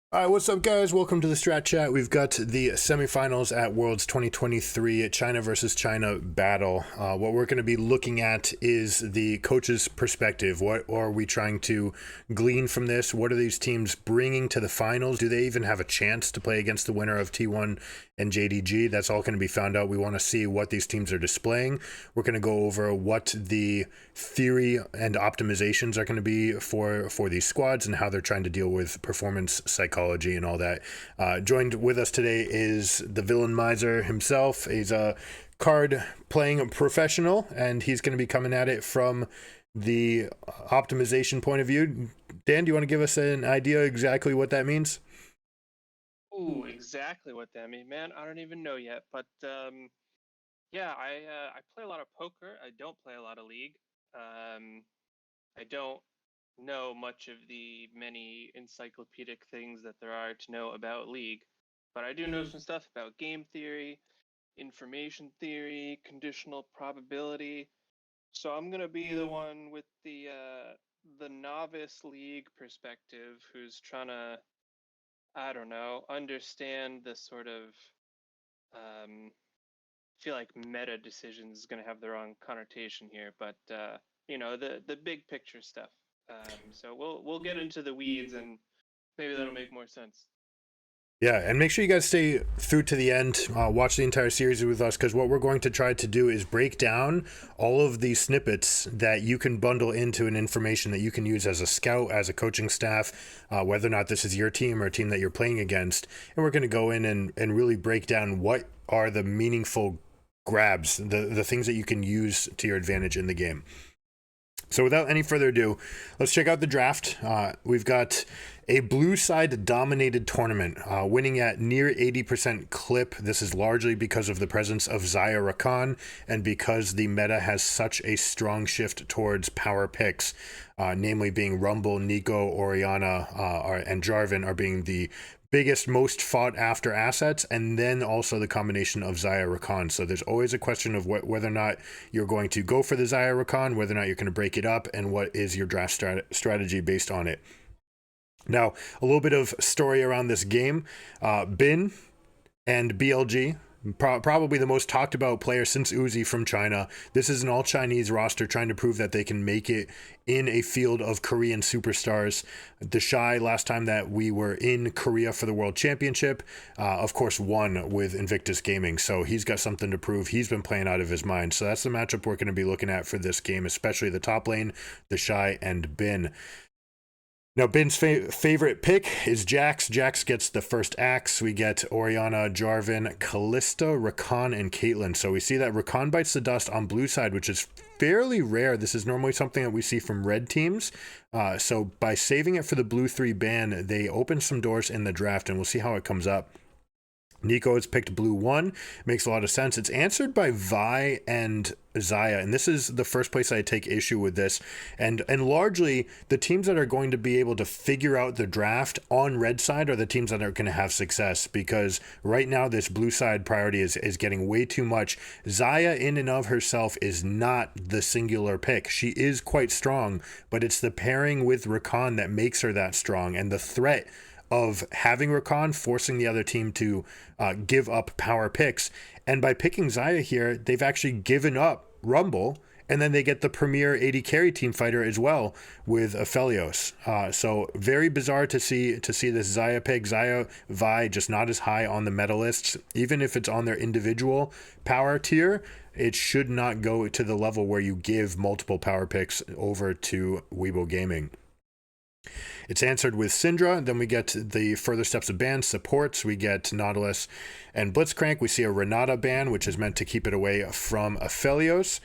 All right, what's up, guys? Welcome to the Strat Chat. We've got the semifinals at Worlds 2023 China versus China battle. What we're going to be looking at is the coach's perspective. What are we trying to glean from this? What are these teams bringing to the finals? Do they even have a chance to play against the winner of T1 and JDG? That's all going to be found out. We want to see what these teams are displaying. We're going to go over what the theory and optimizations are going to be for these squads and how they're trying to deal with performance psychology and all that. Joined with us today is the villain miser himself. He's a card playing professional, and he's going to be coming at it from the optimization point of view. Dan, do you want to give us an idea exactly what that means? Ooh, exactly what that means, man. I don't even know yet, but yeah, I play a lot of poker. I don't play a lot of League. Um, I don't know much of the many encyclopedic things that there are to know about League, but I do know some stuff about game theory, information theory, conditional probability. So I'm gonna be the one with the novice League perspective who's trying to, I don't know, understand the sort of feel like meta decisions is going to have the wrong connotation here, but the big picture stuff. So we'll get into the weeds, and maybe that'll make more sense. Yeah, and make sure you guys stay through to the end. Watch the entire series with us, because what we're going to try to do is break down all of these snippets that you can bundle into an information that you can use as a scout, as a coaching staff, whether or not this is your team or a team that you're playing against. And we're going to go in and really break down what are the meaningful grabs, the things that you can use to your advantage in the game. So without any further ado, let's check out the draft. We've got a blue side dominated tournament, winning at near 80% clip. This is largely because of the presence of Xayah Rakan and because the meta has such a strong shift towards power picks, namely being Rumble, Nico, Orianna, and Jarvan are being the biggest, most fought after assets, and then also the combination of Xayah Rakan. So there's always a question of whether or not you're going to go for the Xayah Rakan, whether or not you're going to break it up, and what is your draft strategy based on it. Now, a little bit of story around this game. Bin and BLG, probably the most talked about player since Uzi from China. This is an all Chinese roster trying to prove that they can make it in a field of Korean superstars. The Shy, last time that we were in Korea for the World Championship, of course won with Invictus Gaming, so he's got something to prove. He's been playing out of his mind, so that's the matchup we're going to be looking at for this game, especially the top lane, the Shy and Bin. Now, Bin's favorite pick is Jax. Jax gets the first axe. We get Orianna, Jarvan, Callista, Rakan, and Caitlyn. So we see that Rakan bites the dust on blue side, which is fairly rare. This is normally something that we see from red teams. So by saving it for the blue 3 ban, they open some doors in the draft, and we'll see how it comes up. Nico has picked blue 1. Makes a lot of sense. It's answered by Vi and Xayah, and this is the first place I take issue with this. And largely, the teams that are going to be able to figure out the draft on red side are the teams that are going to have success, because right now this blue side priority is getting way too much. Xayah in and of herself is not the singular pick. She is quite strong, but it's the pairing with Rakan that makes her that strong, and the threat of having Rakan forcing the other team to give up power picks. And by picking Xayah here, they've actually given up Rumble, and then they get the premier AD carry team fighter as well with Aphelios. So very bizarre to see this Xayah pick. Xayah, Vi, just not as high on the meta lists. Even if it's on their individual power tier, it should not go to the level where you give multiple power picks over to Weibo Gaming. It's answered with Syndra. Then we get the further steps of bans, supports. We get Nautilus and Blitzcrank. We see a Renata ban, which is meant to keep it away from Aphelios.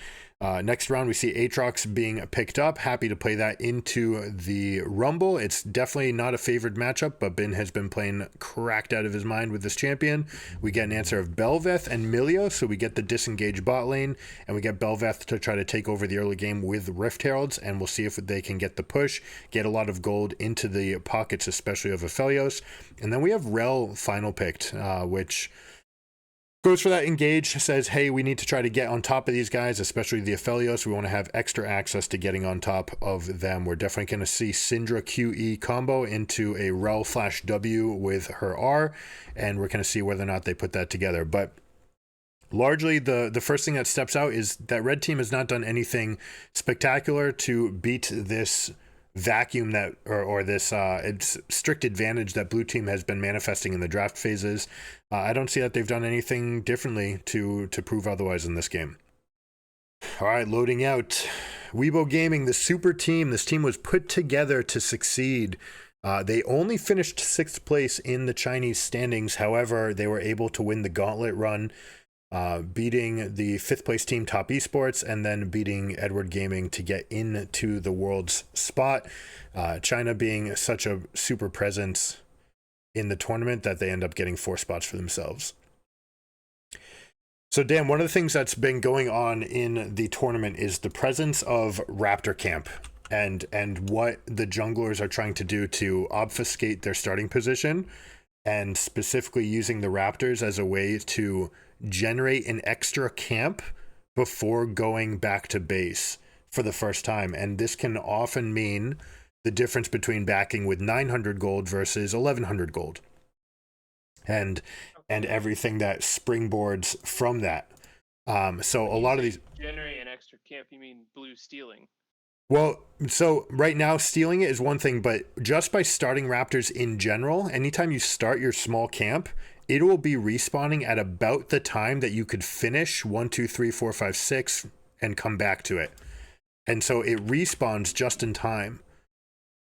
Next round, we see Aatrox being picked up. Happy to play that into the Rumble. It's definitely not a favored matchup, but Bin has been playing cracked out of his mind with this champion. We get an answer of Bel'Veth and Milio, so we get the disengaged bot lane, and we get Bel'Veth to try to take over the early game with Rift Heralds, and we'll see if they can get the push, get a lot of gold into the pockets, especially of Aphelios. And then we have Rel final picked, which Goes for that engage, says, hey, we need to try to get on top of these guys, especially the Aphelios. We want to have extra access to getting on top of them. We're definitely going to see Syndra QE combo into a Rel flash W with her R, and we're going to see whether or not they put that together. But largely, the first thing that steps out is that red team has not done anything spectacular to beat this vacuum that or this strict advantage that blue team has been manifesting in the draft phases. I don't see that they've done anything differently to prove otherwise in this game. All right, loading out. Weibo Gaming, the super team. This team was put together to succeed. They only finished 6th place in the Chinese standings. However, they were able to win the gauntlet run, beating the 5th place team Top Esports and then beating Edward Gaming to get into the world's spot. China being such a super presence in the tournament that they end up getting 4 spots for themselves. So Dan, one of the things that's been going on in the tournament is the presence of Raptor Camp and what the junglers are trying to do to obfuscate their starting position, and specifically using the Raptors as a way to generate an extra camp before going back to base for the first time. And this can often mean the difference between backing with 900 gold versus 1100 gold. And everything that springboards from that. So a lot of these generate an extra camp, you mean blue stealing? Well, so right now stealing it is one thing, but just by starting Raptors in general, anytime you start your small camp, it will be respawning at about the time that you could finish 1, 2, 3, 4, 5, 6 and come back to it. And so it respawns just in time.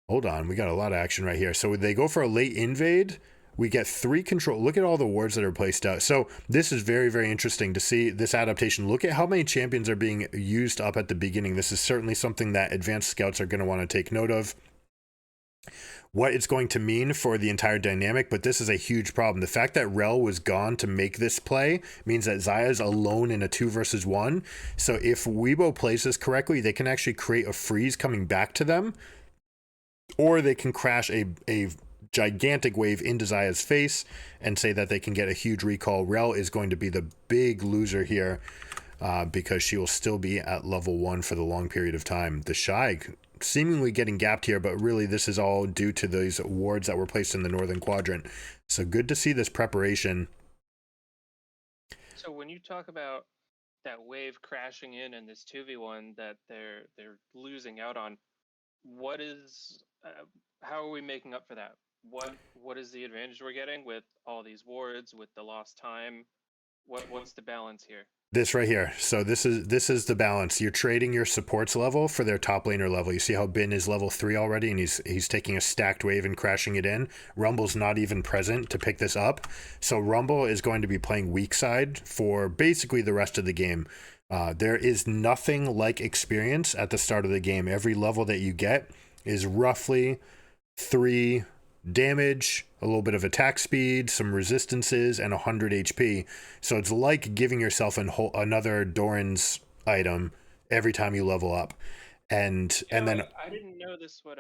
Hold on, we got a lot of action right here. So they go for a late invade. We get 3 control. Look at all the wards that are placed out. So this is very, very interesting to see this adaptation. Look at how many champions are being used up at the beginning. This is certainly something that advanced scouts are going to want to take note of. What it's going to mean for the entire dynamic, but this is a huge problem. The fact that Rel was gone to make this play means that Xayah's alone in a 2 versus 1. So if Weibo plays this correctly, they can actually create a freeze coming back to them, or they can crash a gigantic wave into Xayah's face and say that they can get a huge recall. Rel is going to be the big loser here because she will still be at level 1 for the long period of time. The Shy seemingly getting gapped here, but really this is all due to these wards that were placed in the northern quadrant. So good to see this preparation. So when you talk about that wave crashing in and this 2v1 that they're losing out on, what is how are we making up for that? What is the advantage we're getting with all these wards, with the lost time? What's the balance here? This right here. So this is the balance. You're trading your supports level for their top laner level. You see how Bin is level 3 already, and he's taking a stacked wave and crashing it in. Rumble's not even present to pick this up. So Rumble is going to be playing weak side for basically the rest of the game. There is nothing like experience at the start of the game. Every level that you get is roughly 3 damage, a little bit of attack speed, some resistances, and 100 HP. So it's like giving yourself another Doran's item every time you level up. And then I didn't know this would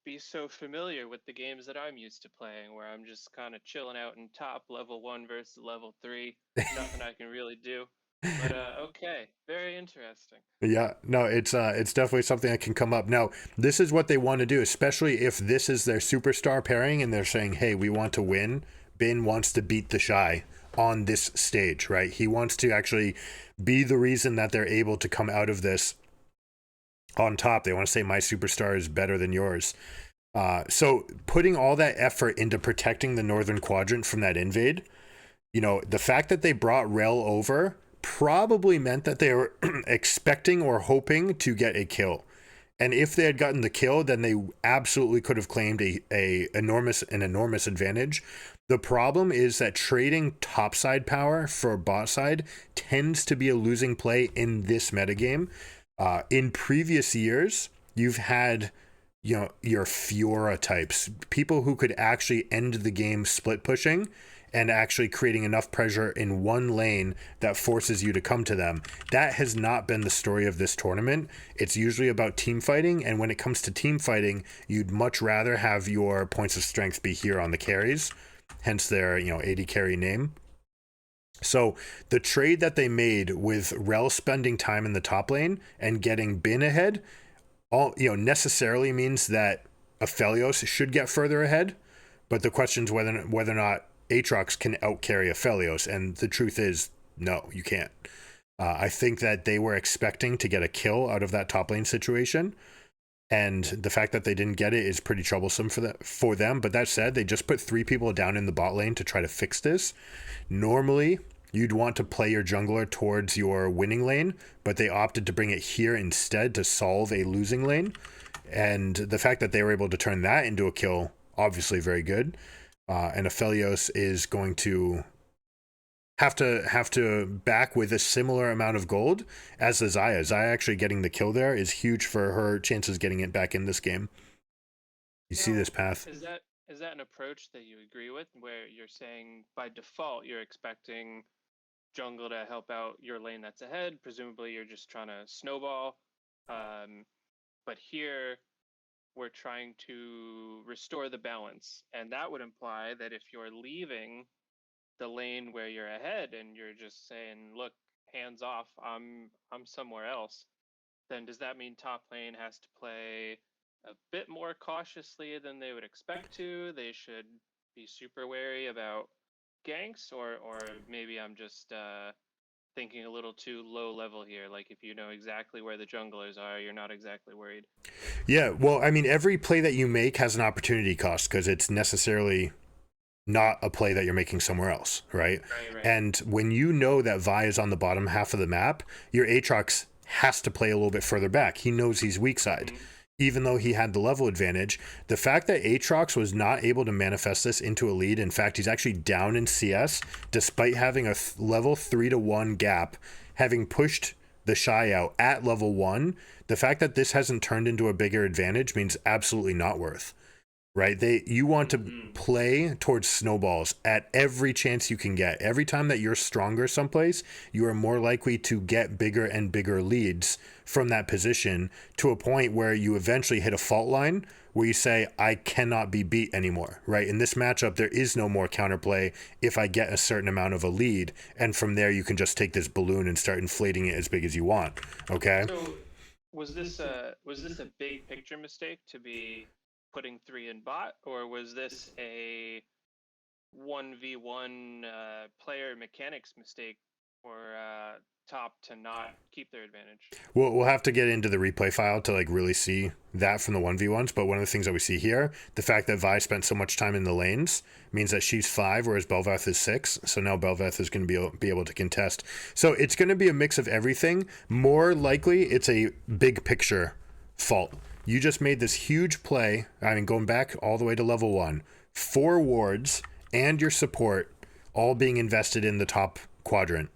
be so familiar with the games that I'm used to playing, where I'm just kind of chilling out in top, level 1 versus level 3. Nothing I can really do. But okay, very interesting. Yeah, no, it's definitely something that can come up. Now, this is what they want to do, especially if this is their superstar pairing and they're saying, hey, we want to win. Bin wants to beat the Shy on this stage, right? He wants to actually be the reason that they're able to come out of this on top. They want to say my superstar is better than yours. So putting all that effort into protecting the northern quadrant from that invade, you know, the fact that they brought Rel over probably meant that they were expecting or hoping to get a kill. And if they had gotten the kill, then they absolutely could have claimed an enormous advantage. The problem is that trading topside power for bot side tends to be a losing play in this metagame. In previous years, you've had, you know, your Fiora types, people who could actually end the game split pushing and actually creating enough pressure in one lane that forces you to come to them. That has not been the story of this tournament. It's usually about team fighting, and when it comes to team fighting, you'd much rather have your points of strength be here on the carries, hence their, you know, 80 carry name. So the trade that they made with Rel spending time in the top lane and getting Bin ahead, all necessarily means that Aphelios should get further ahead. But the question is whether or not Aatrox can outcarry Aphelios, and the truth is, no, you can't. I think that they were expecting to get a kill out of that top lane situation, and the fact that they didn't get it is pretty troublesome for them. But that said, they just put 3 people down in the bot lane to try to fix this. Normally, you'd want to play your jungler towards your winning lane, but they opted to bring it here instead to solve a losing lane. And the fact that they were able to turn that into a kill, obviously very good. And Aphelios is going to have to back with a similar amount of gold as the Xayah. Xayah actually getting the kill there is huge for her chances getting it back in this game. You see this path. Is that an approach that you agree with, where you're saying by default you're expecting jungle to help out your lane that's ahead? Presumably you're just trying to snowball. But here we're trying to restore the balance, and that would imply that if you're leaving the lane where you're ahead and you're just saying, look, hands off, I'm somewhere else, then does that mean top lane has to play a bit more cautiously than they would expect to? They should be super wary about ganks, or maybe I'm just thinking a little too low level here. Like, if you know exactly where the junglers are, you're not exactly worried. Yeah, well, I mean, every play that you make has an opportunity cost because it's necessarily not a play that you're making somewhere else, right? Right. And when you know that Vi is on the bottom half of the map, your Aatrox has to play a little bit further back. He knows he's weak side. Mm-hmm. Even though he had the level advantage, the fact that Aatrox was not able to manifest this into a lead, in fact, he's actually down in CS, despite having a level 3-1 gap, having pushed the Shy out at level 1, the fact that this hasn't turned into a bigger advantage means absolutely not worth. Right? You want to play towards snowballs at every chance you can get. Every time that you're stronger someplace, you are more likely to get bigger and bigger leads from that position, to a point where you eventually hit a fault line where you say, I cannot be beat anymore, right? In this matchup, there is no more counterplay if I get a certain amount of a lead, and from there you can just take this balloon and start inflating it as big as you want, okay? So was this a big picture mistake to be putting 3 in bot, or was this a 1v1 player mechanics mistake for top to not keep their advantage? We'll have to get into the replay file to like really see that from the 1v1s, but one of the things that we see here, the fact that Vi spent so much time in the lanes means that she's 5, whereas Bel'Veth is 6, so now Bel'Veth is going to be able to contest. So it's going to be a mix of everything. More likely, it's a big picture fault. You just made this huge play, I mean, going back all the way to level 1, 4 wards and your support all being invested in the top quadrant.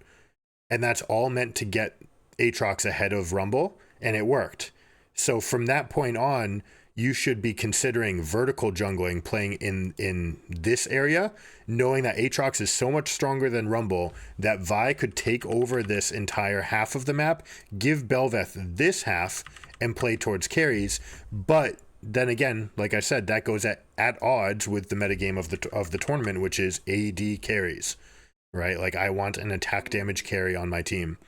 And that's all meant to get Aatrox ahead of Rumble, and it worked. So from that point on, you should be considering vertical jungling, playing in this area, knowing that Aatrox is so much stronger than Rumble that Vi could take over this entire half of the map, give Bel'Veth this half, and play towards carries. But then again, like I said, that goes at odds with the metagame of the tournament, which is AD carries, right? Like, I want an attack damage carry on my team.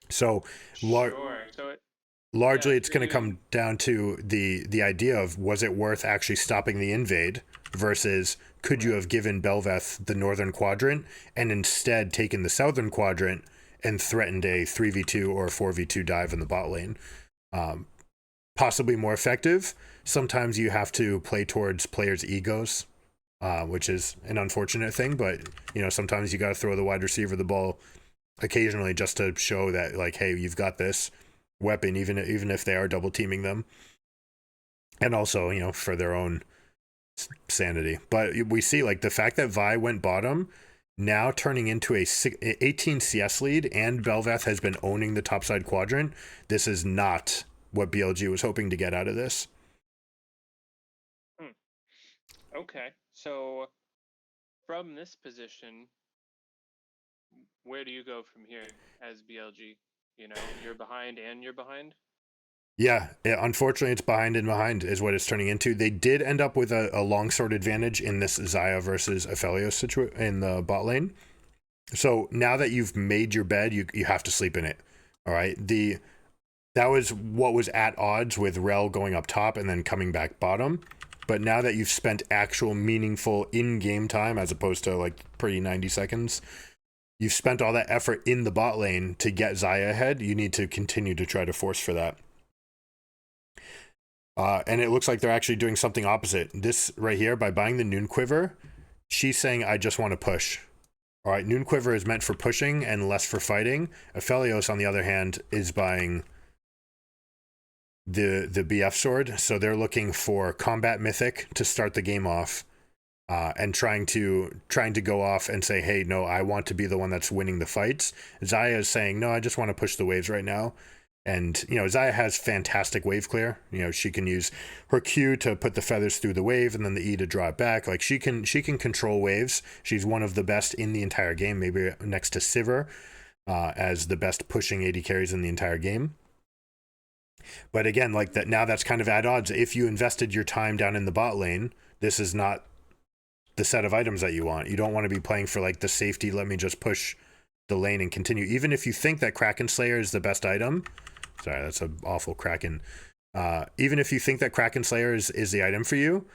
So, largely it's going to come down to the idea of, was it worth actually stopping the invade versus could you have given Bel'Veth the northern quadrant and instead taken the southern quadrant and threatened a 3v2 or a 4v2 dive in the bot lane? Possibly more effective. Sometimes you have to play towards players' egos, which is an unfortunate thing, but sometimes you got to throw the wide receiver the ball occasionally just to show that, like, hey, you've got this weapon, even if they are double teaming them, and also for their own sanity. But we see, like, the fact that Vi went bottom, now turning into a 18 CS lead, and Bel'Veth has been owning the topside quadrant. This is not what BLG was hoping to get out of this. Okay, so from this position, where do you go from here as BLG? You're behind and you're behind? Yeah, unfortunately, it's behind and behind is what it's turning into. They did end up with a longsword advantage in this Xayah versus Aphelios in the bot lane. So now that you've made your bed, you have to sleep in it. All right. That was what was at odds with Rel going up top and then coming back bottom. But now that you've spent actual meaningful in-game time, as opposed to like pretty 90 seconds, you've spent all that effort in the bot lane to get Xayah ahead. You need to continue to try to force for that. And it looks like they're actually doing something opposite. This right here, by buying the Noon Quiver, she's saying, I just want to push. All right, Noon Quiver is meant for pushing and less for fighting. Aphelios, on the other hand, is buying the BF sword. So they're looking for combat mythic to start the game off, and trying to go off and say, hey, no, I want to be the one that's winning the fights. Xayah is saying, no, I just want to push the waves right now. And, you know, Xayah has fantastic wave clear. You know, she can use her Q to put the feathers through the wave and then the E to draw it back. Like, she can control waves. She's one of the best in the entire game, maybe next to Sivir, as the best pushing AD carries in the entire game. But again, like that, now that's kind of at odds. If you invested your time down in the bot lane, this is not the set of items that you want. You don't want to be playing for like the safety, let me just push the lane and continue. Even if you think that Kraken Slayer is the best item, sorry, that's an awful Kraken. Even if you think that Kraken Slayer is the item for you,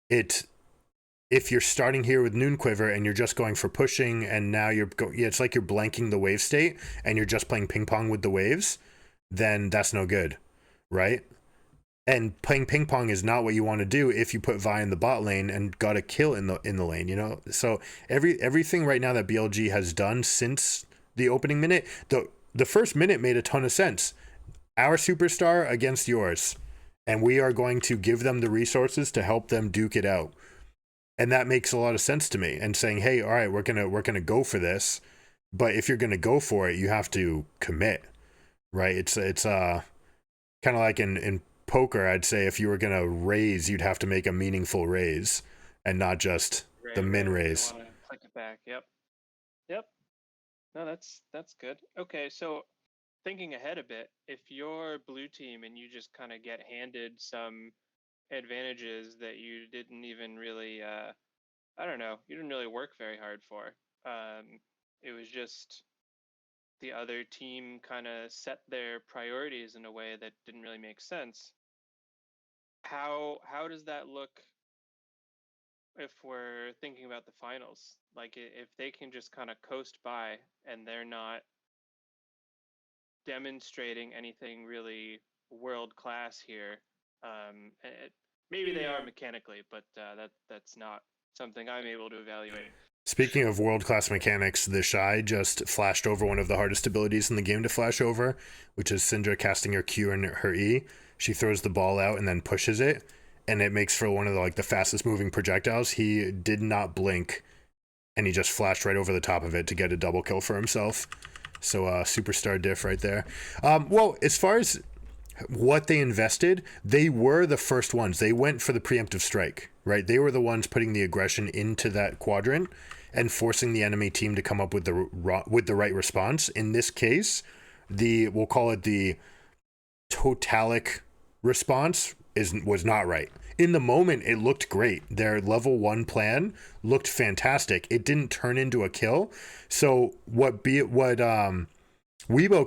if you're starting here with Noon Quiver and you're just going for pushing, and now it's like you're blanking the wave state and you're just playing ping pong with the waves, then that's no good, right? And playing ping pong is not what you want to do if you put Vi in the bot lane and got a kill in the lane, you know? So everything right now that BLG has done since the opening minute, the first minute made a ton of sense. Our superstar against yours, and we are going to give them the resources to help them duke it out. And that makes a lot of sense to me. And saying, hey, all right, we're gonna go for this, but if you're gonna go for it, you have to commit, right? It's kind of like in poker, I'd say if you were gonna raise, you'd have to make a meaningful raise and not just the min raise. I want to click it back. Yep. No, that's good. Okay, so thinking ahead a bit, if you're blue team and you just kind of get handed some advantages that you didn't even really, I don't know, you didn't really work very hard for. It was just the other team kind of set their priorities in a way that didn't really make sense. How does that look if we're thinking about the finals? Like, if they can just kind of coast by and they're not demonstrating anything really world class here, maybe they are mechanically, but that's not something I'm able to evaluate. Speaking of world-class mechanics, the Shy just flashed over one of the hardest abilities in the game to flash over, which is Syndra casting her Q and her E. She throws the ball out and then pushes it, and it makes for one of the fastest moving projectiles. He did not blink, and he just flashed right over the top of it to get a double kill for himself. So superstar diff right there. Well, as far as what they invested, they were the first ones. They went for the preemptive strike, right? They were the ones putting the aggression into that quadrant and forcing the enemy team to come up with the right response. In this case, we'll call it the totalic response was not right. In the moment, it looked great. Their level 1 plan looked fantastic. It didn't turn into a kill. So what Weibo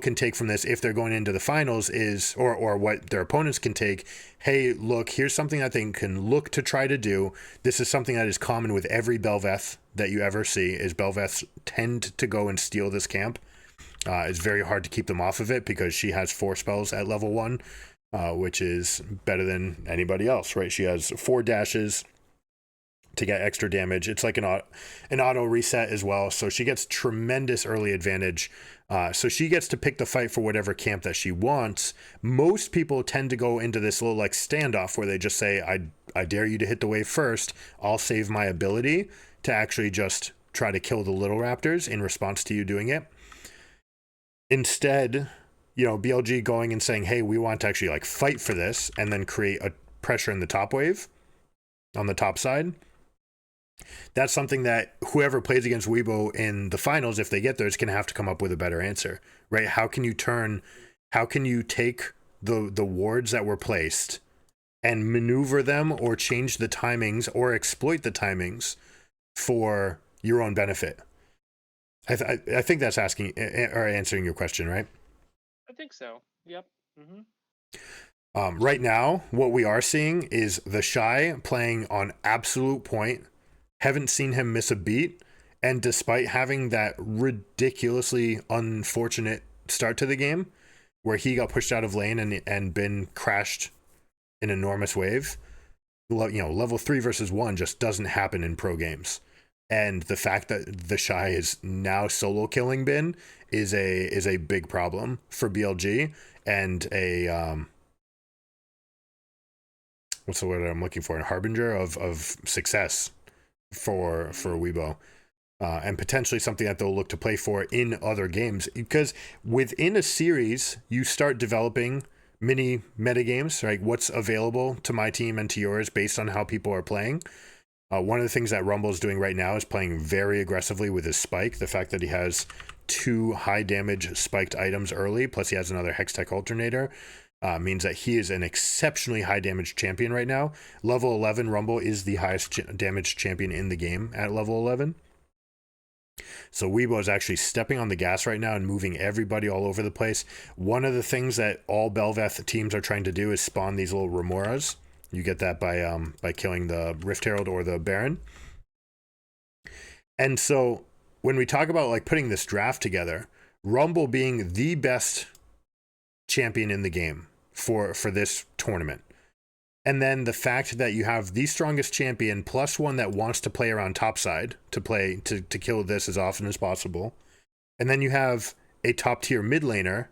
can take from this, if they're going into the finals, is or what their opponents can take, hey, look, here's something that they can look to try to do. This is something that is common with every Bel'Veth that you ever see, is Bel'Veths tend to go and steal this camp. It's very hard to keep them off of it because she has 4 spells at level 1, which is better than anybody else, right? She has 4 dashes to get extra damage. It's like an auto reset as well, so she gets tremendous early advantage. So she gets to pick the fight for whatever camp that she wants. Most people tend to go into this little standoff where they just say, I dare you to hit the wave first. I'll save my ability to actually just try to kill the little raptors in response to you doing it. Instead, BLG going and saying, hey, we want to actually fight for this and then create a pressure in the top wave on the top side. That's something that whoever plays against Weibo in the finals, if they get there, is going to have to come up with a better answer, right? How can you take the wards that were placed and maneuver them or change the timings or exploit the timings for your own benefit? I think that's asking or answering your question, right? I think so. Yep. Mm-hmm. Right now, what we are seeing is the Shy playing on absolute point. Haven't seen him miss a beat. And despite having that ridiculously unfortunate start to the game, where he got pushed out of lane and been crashed in enormous wave, level 3 versus 1 just doesn't happen in pro games. And the fact that the Shy is now solo killing Bin is a big problem for BLG, and a what's the word I'm looking for? A harbinger of success for Weibo. And potentially something that they'll look to play for in other games. Because within a series, you start developing mini metagames, right? What's available to my team and to yours based on how people are playing. One of the things that Rumble is doing right now is playing very aggressively with his spike. The fact that he has 2 high damage spiked items early, plus he has another Hextech alternator, means that he is an exceptionally high damage champion right now. Level 11 Rumble is the highest damage champion in the game at level 11. So Weibo is actually stepping on the gas right now and moving everybody all over the place. One of the things that all Bel'Veth teams are trying to do is spawn these little Remoras. You get that by killing the Rift Herald or the Baron. And so when we talk about like putting this draft together, Rumble being the best champion in the game for this tournament, and then the fact that you have the strongest champion plus one that wants to play around topside to kill this as often as possible, and then you have a top tier mid laner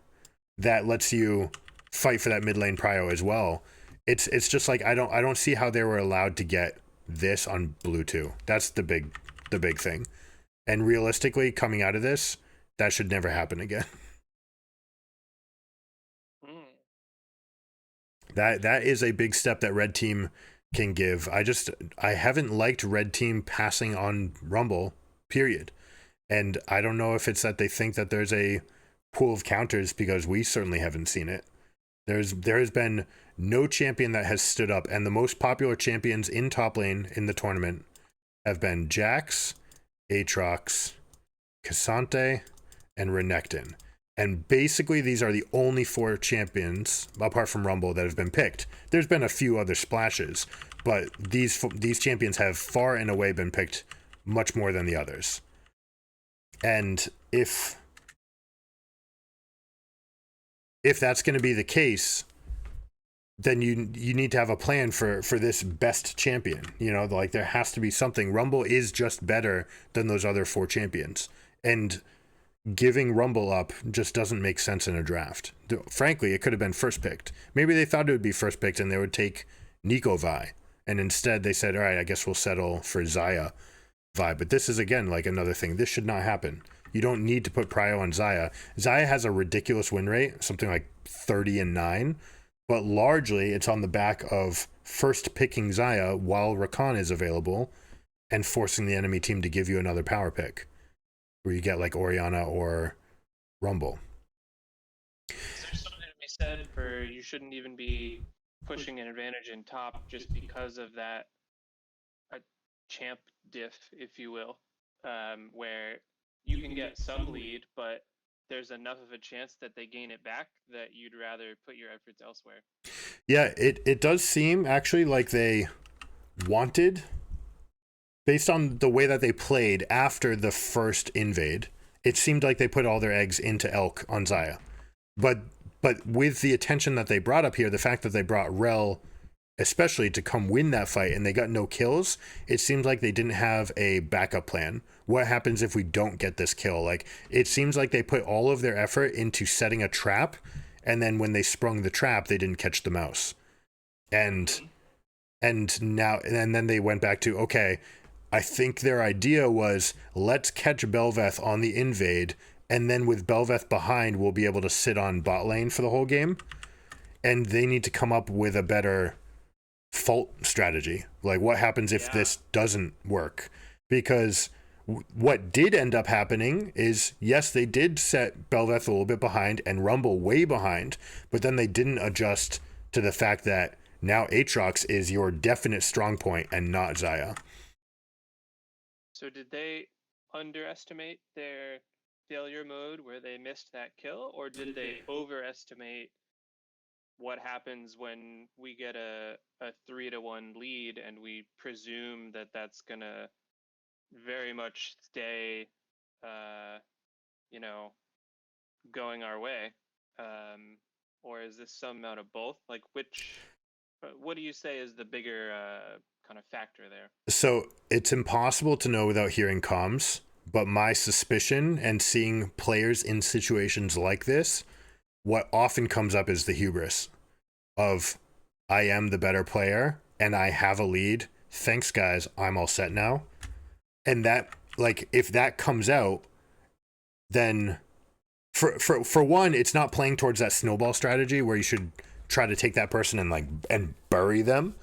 that lets you fight for that mid lane prio as well. It's just like I don't see how they were allowed to get this on Blue 2. That's the big thing. And realistically, coming out of this, that should never happen again. That is a big step that Red Team can give. I haven't liked Red Team passing on Rumble, period. And I don't know if it's that they think that there's a pool of counters, because we certainly haven't seen it. There has been no champion that has stood up, and the most popular champions in top lane in the tournament have been Jax, Aatrox, Cassante, and Renekton. And basically these are the only 4 champions, apart from Rumble, that have been picked. There's been a few other splashes, but these champions have far and away been picked much more than the others. And if that's going to be the case, then you need to have a plan for this best champion. Like there has to be something. Rumble is just better than those other 4 champions. And giving Rumble up just doesn't make sense in a draft. Frankly, it could have been first picked. Maybe they thought it would be first picked and they would take Nico Vi. And instead they said, all right, I guess we'll settle for Xayah Vi. But this is, again, like another thing. This should not happen. You don't need to put prio on Xayah. Xayah has a ridiculous win rate, something like 30-9. But largely it's on the back of first picking Xayah while Rakan is available and forcing the enemy team to give you another power pick, where you get like Orianna or Rumble. Is there something to be said for you shouldn't even be pushing an advantage in top just because of that champ diff, if you will, where you can get some lead, but there's enough of a chance that they gain it back that you'd rather put your efforts elsewhere. Yeah, it does seem actually like they wanted, based on the way that they played after the first invade, it seemed like they put all their eggs into Elk on Xayah. But with the attention that they brought up here, the fact that they brought Rel especially to come win that fight and they got no kills, it seems like they didn't have a backup plan. What happens if we don't get this kill? Like, it seems like they put all of their effort into setting a trap, and then when they sprung the trap, they didn't catch the mouse. And then they went back to, okay, I think their idea was, let's catch Bel'Veth on the invade, and then with Bel'Veth behind, we'll be able to sit on bot lane for the whole game. And they need to come up with a better fault strategy. Like, what happens if this doesn't work? Because what did end up happening is, yes, they did set Bel'Veth a little bit behind and Rumble way behind, but then they didn't adjust to the fact that now Aatrox is your definite strong point and not Xayah. So did they underestimate their failure mode where they missed that kill, or did they overestimate what happens when we get a 3-1 lead and we presume that that's gonna very much stay, you know, going our way? Or is this some amount of both? Like, what do you say is the bigger kind of factor there? So it's impossible to know without hearing comms, but my suspicion and seeing players in situations like this, what often comes up is the hubris of, I am the better player and I have a lead. Thanks, guys. I'm all set now. And that, like, if that comes out, then for one, it's not playing towards that snowball strategy where you should try to take that person and bury them.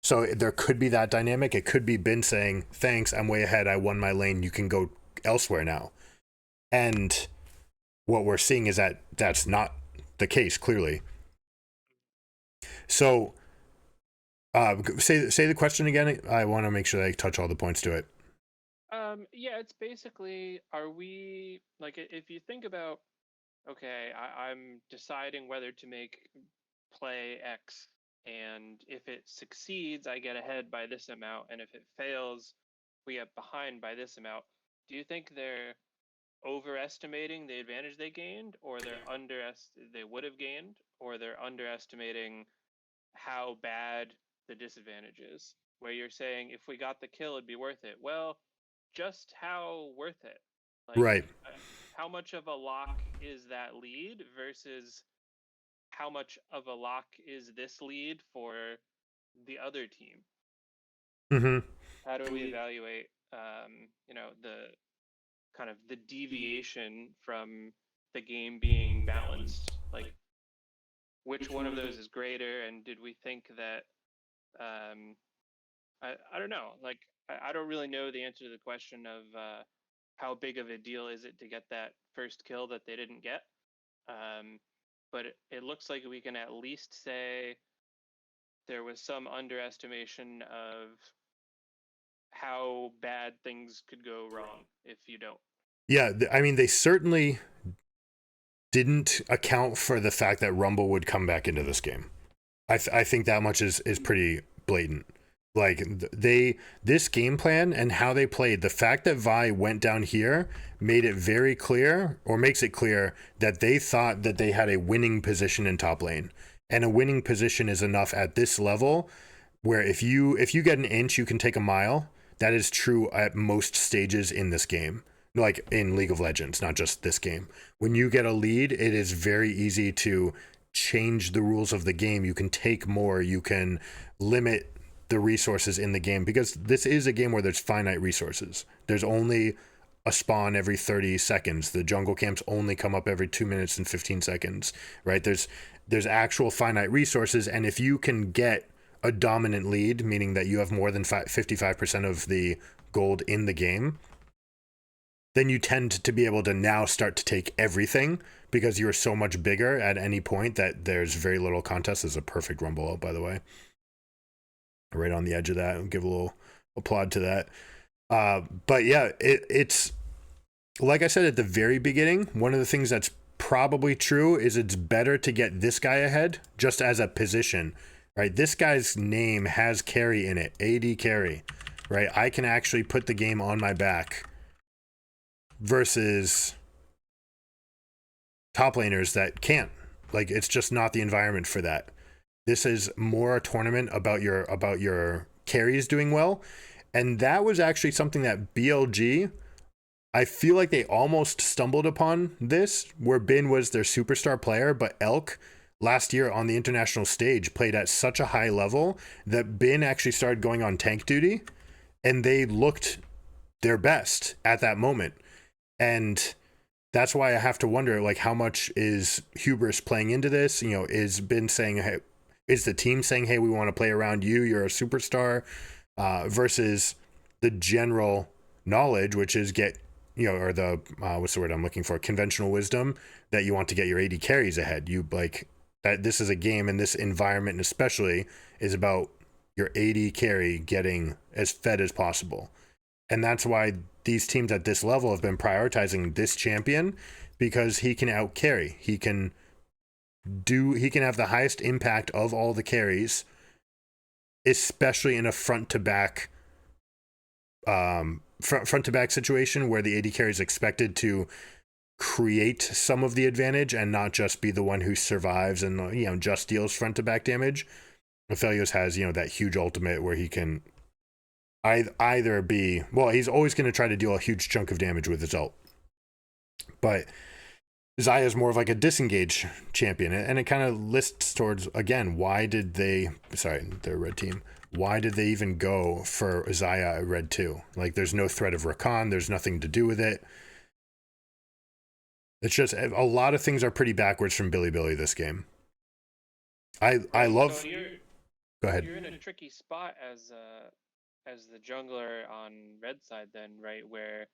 So there could be that dynamic. It could be Ben saying, thanks, I'm way ahead. I won my lane. You can go elsewhere now. And what we're seeing is that that's not the case, clearly. So say the question again. I want to make sure that I touch all the points to it. Yeah, it's basically, are we, like, if you think about, okay, I'm deciding whether to make play X, and if it succeeds, I get ahead by this amount, and if it fails, we get behind by this amount. Do you think they're overestimating the advantage they gained, or they would have gained, or they're underestimating how bad the disadvantage is? Where you're saying, if we got the kill, it'd be worth it. Well, just how worth it? Like, Right. how much of a lock is that lead versus how much of a lock is this lead for the other team? Mm-hmm. How do we evaluate, the kind of the deviation from the game being balanced? Like, which one of those is greater? And did we think that, I don't know. Like, I don't really know the answer to the question of how big of a deal is it to get that first kill that they didn't get. But it looks like we can at least say there was some underestimation of how bad things could go wrong if you don't. Yeah, I mean, they certainly didn't account for the fact that Rumble would come back into this game. I think that much is pretty blatant. Like, this game plan and how they played, the fact that Vi went down here made it very clear, or makes it clear, that they thought that they had a winning position in top lane. And a winning position is enough at this level where if you get an inch, you can take a mile. That is true at most stages in this game, like in League of Legends, not just this game. When you get a lead, it is very easy to change the rules of the game. You can take more, you can limit the resources in the game, because this is a game where there's finite resources. There's only a spawn every 30 seconds. The jungle camps only come up every 2 minutes and 15 seconds, right? There's actual finite resources, and if you can get a dominant lead, meaning that you have more than 55% of the gold in the game, then you tend to be able to now start to take everything, because you're so much bigger at any point that there's very little contest. This is a perfect rumble out, by the way. Right on the edge of that. I'll give a little applaud to that. But yeah, it's like I said at the very beginning, one of the things that's probably true is it's better to get this guy ahead just as a position, right? This guy's name has carry in it, AD carry, right? I can actually put the game on my back versus top laners that can't. Like, it's just not the environment for that. This is more a tournament about your carries doing well. And that was actually something that BLG, I feel like they almost stumbled upon this, where Ben was their superstar player, but Elk last year on the international stage played at such a high level that Ben actually started going on tank duty, and they looked their best at that moment. And that's why I have to wonder, like, how much is hubris playing into this? You know, is Ben saying, hey, is the team saying, hey, we want to play around you, you're a superstar, versus the general knowledge, which is or the, what's the word I'm looking for? Conventional wisdom that you want to get your AD carries ahead. You like that this is a game, and this environment especially is about your AD carry getting as fed as possible. And that's why these teams at this level have been prioritizing this champion, because he can out carry. He can have the highest impact of all the carries, especially in a front to back situation where the AD carry is expected to create some of the advantage and not just be the one who survives and just deals front to back damage. Aphelios has that huge ultimate where he can either be, well, he's always going to try to deal a huge chunk of damage with his ult, but Xayah is more of like a disengage champion, and it kind of lists towards, again, the red team, why did they even go for Xayah at red 2? Like, there's no threat of Rakan, there's nothing to do with it. It's just a lot of things are pretty backwards from Billy this game. I love. So Go ahead. You're in a tricky spot as the jungler on red side, then, right? Where,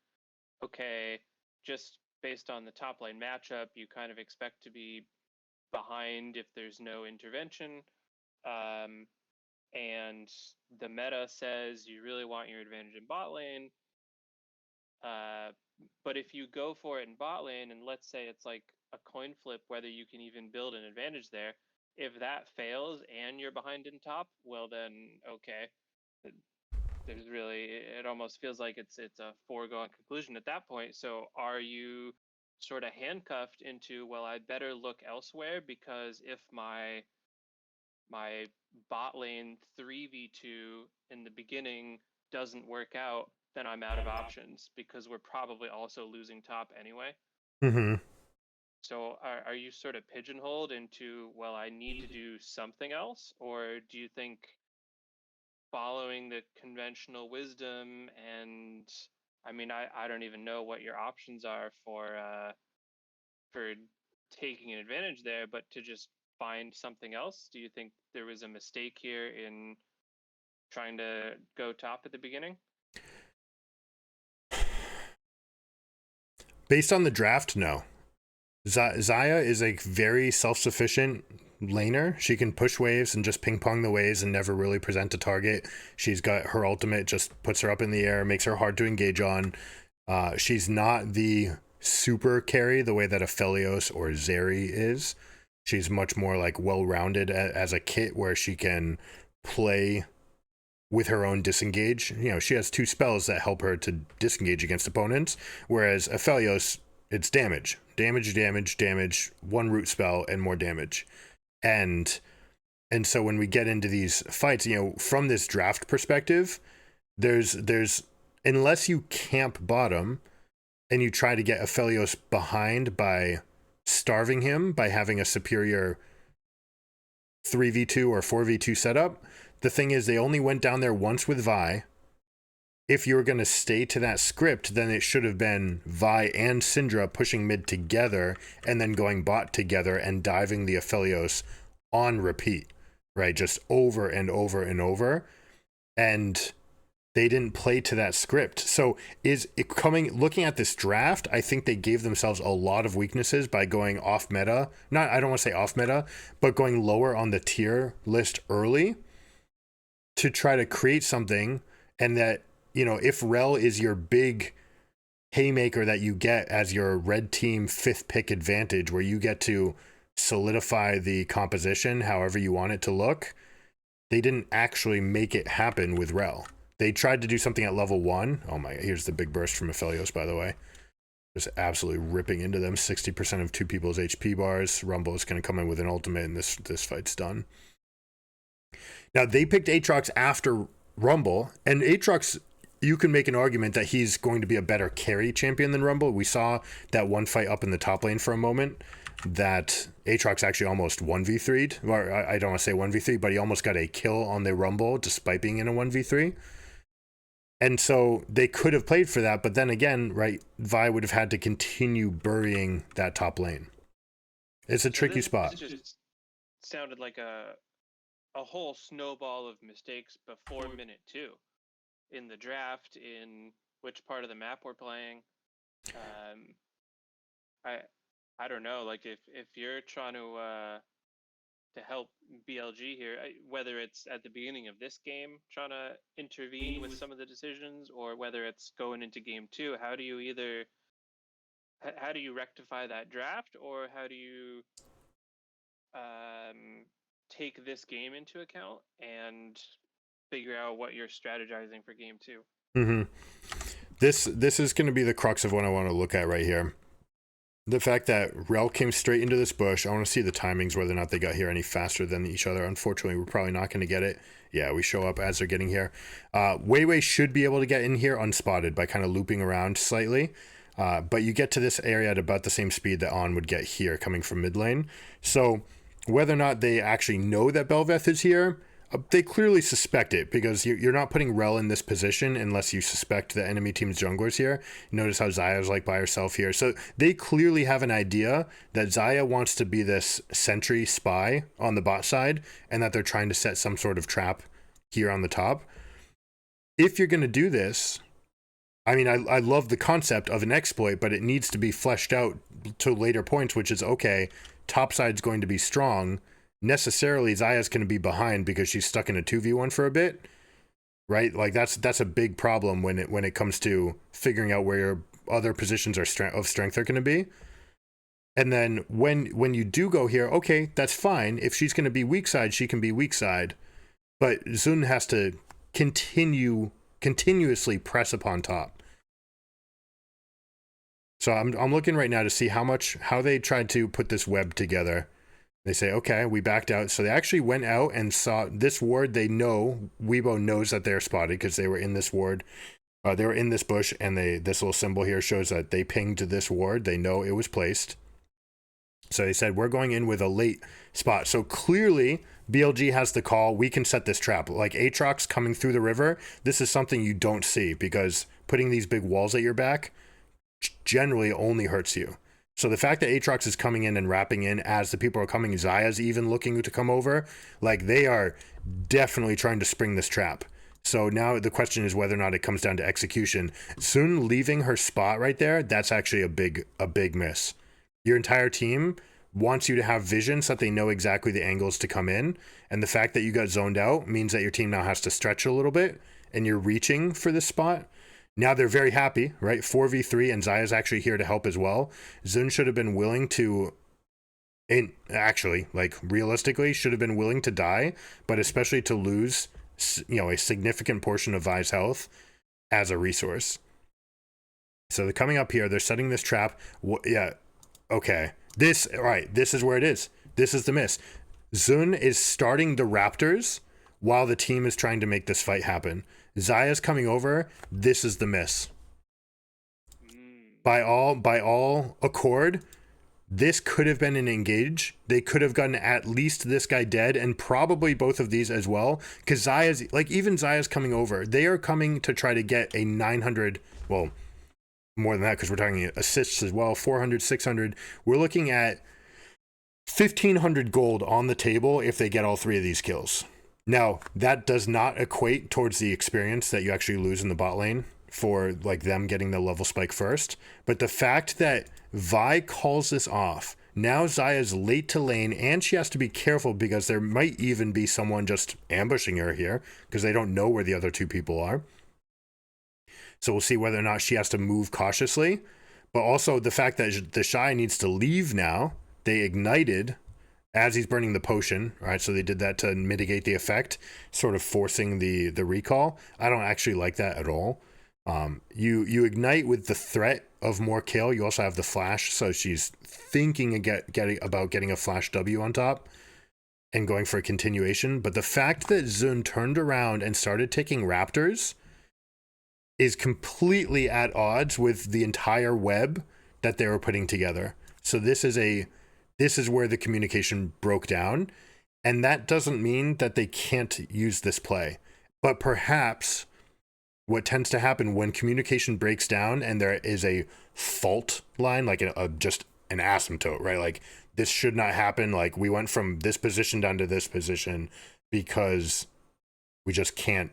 okay, just based on the top lane matchup, you kind of expect to be behind if there's no intervention, and the meta says you really want your advantage in bot lane. But if you go for it in bot lane, and let's say it's like a coin flip whether you can even build an advantage there, if that fails and you're behind in top, well then, okay, there's really, it almost feels like it's a foregone conclusion at that point. So are you sort of handcuffed into, well, I'd better look elsewhere, because if my bot lane 3v2 in the beginning doesn't work out, then I'm out of options, because we're probably also losing top anyway. Mm-hmm. So are you sort of pigeonholed into, well, I need to do something else? Or do you think following the conventional wisdom, and I mean, I don't even know what your options are for taking an advantage there, but to just find something else? Do you think there was a mistake here in trying to go top at the beginning? Based on the draft, no. Xayah is a very self-sufficient laner. She can push waves and just ping pong the waves and never really present a target. She's got her ultimate, just puts her up in the air, makes her hard to engage on. She's not the super carry the way that Aphelios or Zeri is. She's much more like well-rounded as a kit, where she can play with her own disengage. She has 2 spells that help her to disengage against opponents, whereas Aphelios, it's damage, 1 root spell and more damage. And so when we get into these fights, from this draft perspective, there's unless you camp bottom and you try to get Aphelios behind by starving him, by having a superior 3v2 or 4v2 setup. The thing is, they only went down there once with Vi. If you were going to stay to that script, then it should have been Vi and Syndra pushing mid together and then going bot together and diving the Aphelios on repeat, right? Just over and over and over. And they didn't play to that script. So looking at this draft, I think they gave themselves a lot of weaknesses by going off meta. I don't want to say off meta, but going lower on the tier list early to try to create something. And that, if Rel is your big haymaker that you get as your red team 5th pick advantage, where you get to solidify the composition however you want it to look, they didn't actually make it happen with Rel. They tried to do something at level 1. Oh my, here's the big burst from Aphelios, by the way. Just absolutely ripping into them. 60% of 2 people's HP bars. Rumble is going to come in with an ultimate, and this fight's done. Now, they picked Aatrox after Rumble, and Aatrox, you can make an argument that he's going to be a better carry champion than Rumble. We saw that one fight up in the top lane for a moment that Aatrox actually almost 1v3'd. Or I don't want to say 1v3, but he almost got a kill on the Rumble despite being in a 1v3. And so they could have played for that, but then again, right, Vi would have had to continue burying that top lane. It's a tricky spot. This just sounded like a whole snowball of mistakes before minute 2 in the draft, in which part of the map we're playing. I don't know, like if you're trying to help BLG here, whether it's at the beginning of this game trying to intervene with some of the decisions, or whether it's going into game 2. How do you rectify that draft, or how do you take this game into account and figure out what you're strategizing for game 2? Mm-hmm. This is going to be the crux of what I want to look at right here. The fact that Rel came straight into this bush. I want to see the timings, whether or not they got here any faster than each other. Unfortunately, we're probably not going to get it. Yeah, we show up as they're getting here. Weiwei should be able to get in here unspotted by kind of looping around slightly. But you get to this area at about the same speed that On would get here coming from mid lane. So whether or not they actually know that Bel'Veth is here, they clearly suspect it, because you're not putting Rel in this position unless you suspect the enemy team's jungler's here. Notice how Xayah's like by herself here. So they clearly have an idea that Xayah wants to be this sentry spy on the bot side, and that they're trying to set some sort of trap here on the top. If you're going to do this, I mean, I love the concept of an exploit, but it needs to be fleshed out to later points, which is, okay, top side's going to be strong. Necessarily Xayah's going to be behind because she's stuck in a 2v1 for a bit, right? Like that's a big problem when it comes to figuring out where your other positions of strength are going to be. And then when you do go here, okay, that's fine. If she's going to be weak side, she can be weak side, but Xun has to continuously press upon top. So I'm looking right now to see how they tried to put this web together. They say, okay, we backed out. So they actually went out and saw this ward. They know, Weibo knows that they're spotted because they were in this ward. They were in this bush, and this little symbol here shows that they pinged this ward. They know it was placed. So they said, we're going in with a late spot. So clearly, BLG has the call. We can set this trap. Like Aatrox coming through the river, this is something you don't see, because putting these big walls at your back generally only hurts you. So the fact that Aatrox is coming in and wrapping in as the people are coming, Xayah's even looking to come over, like they are definitely trying to spring this trap. So now the question is whether or not it comes down to execution. Xun leaving her spot right there, that's actually a big miss. Your entire team wants you to have vision so that they know exactly the angles to come in. And the fact that you got zoned out means that your team now has to stretch a little bit, and you're reaching for this spot. Now they're very happy, right? 4v3, and Xayah's actually here to help as well. Xun should have been willing to, realistically, should have been willing to die, but especially to lose, a significant portion of Vi's health as a resource. So they're coming up here. They're setting this trap. Yeah, okay. This is where it is. This is the miss. Xun is starting the Raptors while the team is trying to make this fight happen. Xayah's coming over. This is the miss. By all accord, this could have been an engage. They could have gotten at least this guy dead, and probably both of these as well. Because Xayah's coming over. They are coming to try to get a 900, well, more than that, because we're talking assists as well, 400, 600. We're looking at 1,500 gold on the table if they get all three of these kills. Now, that does not equate towards the experience that you actually lose in the bot lane for like them getting the level spike first. But the fact that Vi calls this off, now Xayah's late to lane, and she has to be careful because there might even be someone just ambushing her here because they don't know where the other two people are. So we'll see whether or not she has to move cautiously. But also the fact that the Shy needs to leave now. They ignited as he's burning the potion, right? So they did that to mitigate the effect, sort of forcing the recall. I don't actually like that at all. You ignite with the threat of more kill. You also have the flash, so she's thinking about getting a flash W on top and going for a continuation. But the fact that Xun turned around and started taking Raptors is completely at odds with the entire web that they were putting together. So this is where the communication broke down, and that doesn't mean that they can't use this play. But perhaps what tends to happen when communication breaks down and there is a fault line, like just an asymptote, right? Like, this should not happen. Like, we went from this position down to this position because we just can't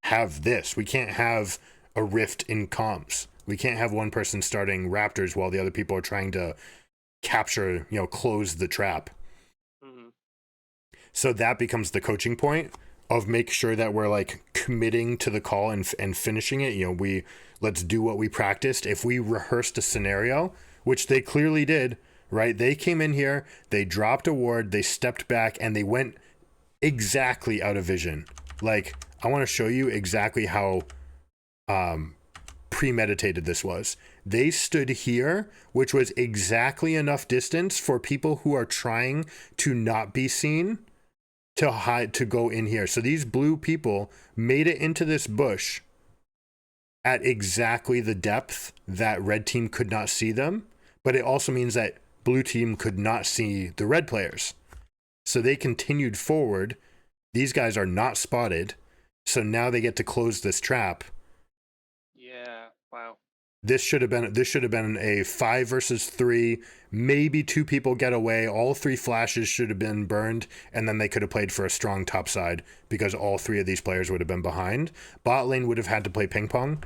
have this. We can't have a rift in comms. We can't have one person starting Raptors while the other people are trying to capture, close the trap. So that becomes the coaching point of make sure that we're like committing to the call and finishing it. You know, let's do what we practiced. If we rehearsed a scenario, which they clearly did, right? They came in here, they dropped a ward, they stepped back, and they went exactly out of vision. Like, I want to show you exactly how premeditated this was. They stood here, which was exactly enough distance for people who are trying to not be seen to hide, to go in here. So these blue people made it into this bush at exactly the depth that red team could not see them, but it also means that blue team could not see the red players. So they continued forward. These guys are not spotted, so now they get to close this trap. Yeah. Wow. This should have been a 5 versus 3. Maybe 2 people get away. All 3 flashes should have been burned, and then they could have played for a strong top side because all 3 of these players would have been behind. Bot lane would have had to play ping pong.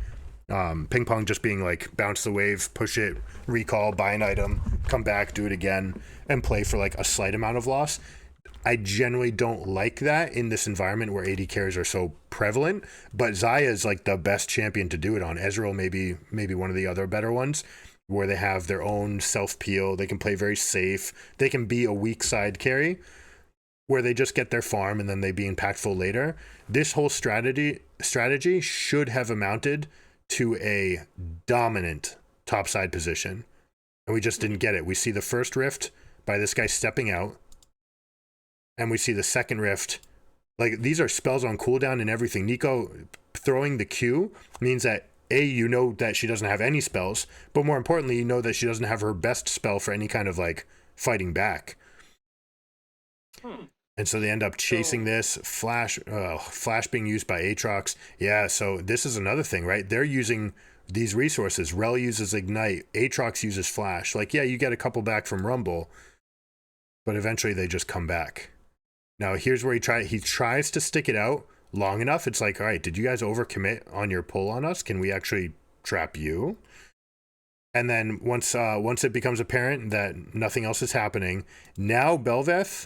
Ping pong just being like bounce the wave, push it, recall, buy an item, come back, do it again, and play for like a slight amount of loss. I generally don't like that in this environment where AD carries are so prevalent, but Xayah is like the best champion to do it on. Ezreal maybe one of the other better ones where they have their own self-peel. They can play very safe. They can be a weak side carry where they just get their farm and then they be impactful later. This whole strategy should have amounted to a dominant topside position. And we just didn't get it. We see the first rift by this guy stepping out. And we see the second rift. Like, these are spells on cooldown and everything. Nico throwing the Q means that you know that she doesn't have any spells, but more importantly, you know that she doesn't have her best spell for any kind of like fighting back. And so they end up chasing this flash being used by Aatrox. Yeah, so this is another thing, right? They're using these resources. Rel uses Ignite, Aatrox uses Flash. Like, yeah, you get a couple back from Rumble, but eventually they just come back. Now, here's where he tries to stick it out long enough. It's like, all right, did you guys overcommit on your pull on us? Can we actually trap you? And then once it becomes apparent that nothing else is happening, now Belveth,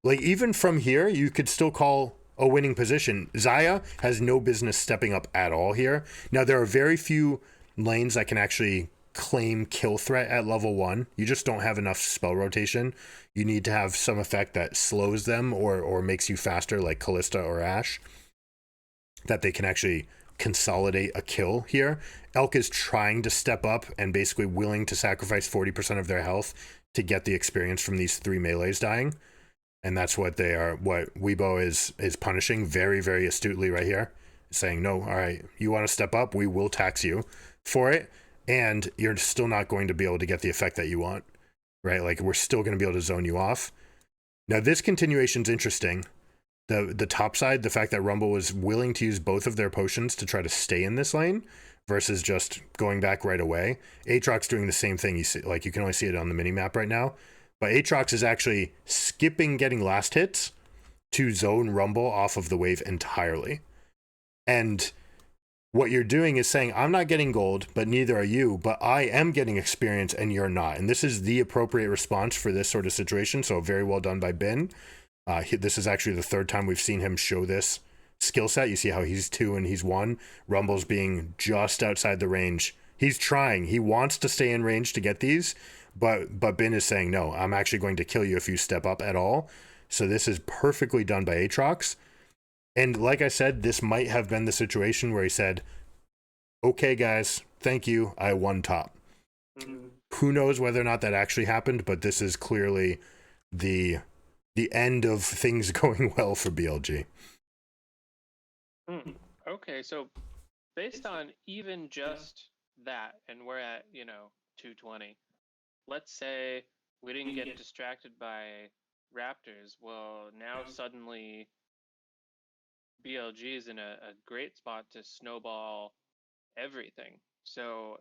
like even from here, you could still call a winning position. Xayah has no business stepping up at all here. Now, there are very few lanes that can actually claim kill threat at level 1. You just don't have enough spell rotation. You need to have some effect that slows them or makes you faster, like Kalista or Ashe, that they can actually consolidate a kill here. Elk is trying to step up and basically willing to sacrifice 40% of their health to get the experience from these 3 melees dying. And that's what Weibo is punishing very, very astutely right here, saying, no, all right, you want to step up, we will tax you for it, and you're still not going to be able to get the effect that you want, right? Like, we're still going to be able to zone you off. Now, this continuation's interesting. The top side, the fact that Rumble was willing to use both of their potions to try to stay in this lane versus just going back right away. Aatrox doing the same thing. You see, like, you can only see it on the mini map right now. But Aatrox is actually skipping getting last hits to zone Rumble off of the wave entirely. And what you're doing is saying, I'm not getting gold, but neither are you, but I am getting experience and you're not. And this is the appropriate response for this sort of situation. So very well done by Ben. This is actually the 3rd time we've seen him show this skill set. You see how he's 2 and he's 1. Rumble's being just outside the range. He's trying. He wants to stay in range to get these. But Ben is saying, no, I'm actually going to kill you if you step up at all. So this is perfectly done by Aatrox. And like I said, this might have been the situation where he said, okay, guys, thank you. I won top. Who knows whether or not that actually happened, but this is clearly the end of things going well for BLG. Okay, so based on even just that, and we're at, 220. Let's say we didn't get distracted by Raptors. Well, now suddenly BLG is in a great spot to snowball everything. So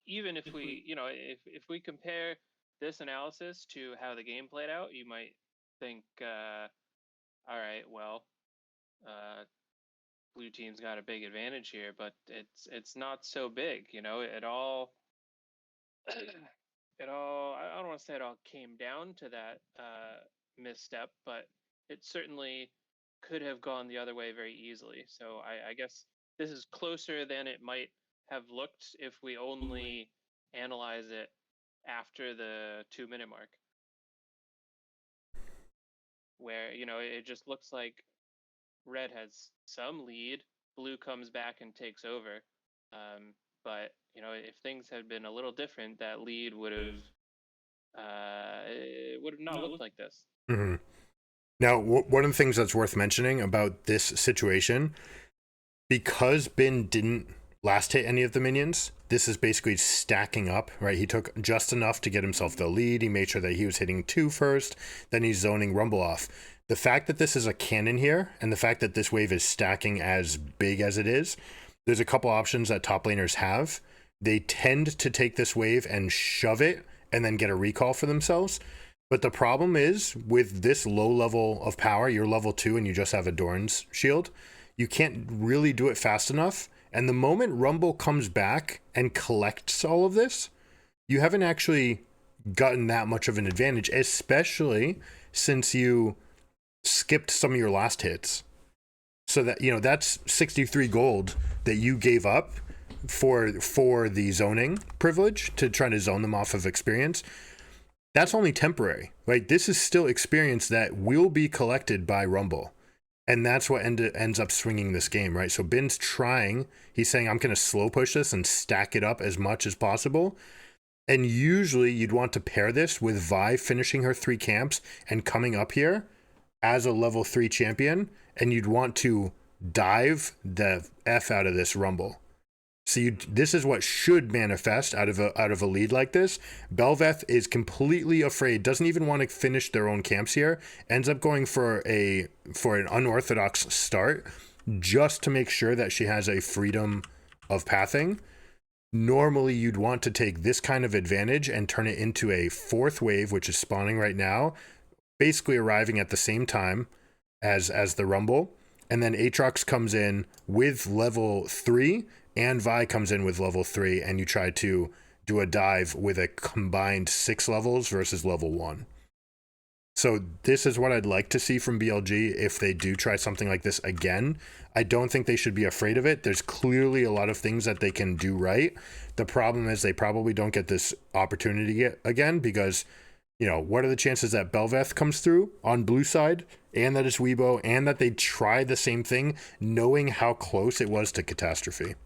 even if we, if we compare this analysis to how the game played out, you might think, all right, well, blue team's got a big advantage here, but it's not so big, it all I don't want to say it all came down to that misstep, but it certainly could have gone the other way very easily. So I guess this is closer than it might have looked if we only analyze it after the 2-minute mark, where it just looks like red has some lead, blue comes back and takes over. But if things had been a little different, that lead would have it would have not looked like this. Mm-hmm. Now, one of the things that's worth mentioning about this situation, because Bin didn't last hit any of the minions, this is basically stacking up, right? He took just enough to get himself the lead. He made sure that he was hitting 2 first, then he's zoning Rumble off. The fact that this is a cannon here, and the fact that this wave is stacking as big as it is, there's a couple options that top laners have. They tend to take this wave and shove it, and then get a recall for themselves. But the problem is, with this low level of power, you're level 2 and you just have a Doran's shield, you can't really do it fast enough. And the moment Rumble comes back and collects all of this, you haven't actually gotten that much of an advantage, especially since you skipped some of your last hits. So that, that's 63 gold that you gave up for the zoning privilege to try to zone them off of experience. That's only temporary, right? This is still experience that will be collected by Rumble. And that's what ends up swinging this game, right? So Bin's trying, he's saying, I'm going to slow push this and stack it up as much as possible. And usually you'd want to pair this with Vi finishing her 3 camps and coming up here as a level 3 champion. And you'd want to dive the F out of this Rumble. So this is what should manifest out of a lead like this. Bel'Veth is completely afraid, doesn't even want to finish their own camps here, ends up going for an unorthodox start just to make sure that she has a freedom of pathing. Normally, you'd want to take this kind of advantage and turn it into a 4th wave, which is spawning right now, basically arriving at the same time as the Rumble. And then Aatrox comes in with level 3, and Vi comes in with level 3, and you try to do a dive with a combined 6 levels versus level 1. So this is what I'd like to see from BLG if they do try something like this again. I don't think they should be afraid of it. There's clearly a lot of things that they can do right. The problem is they probably don't get this opportunity again because, what are the chances that Bel'Veth comes through on blue side and that it's Weibo and that they try the same thing knowing how close it was to catastrophe?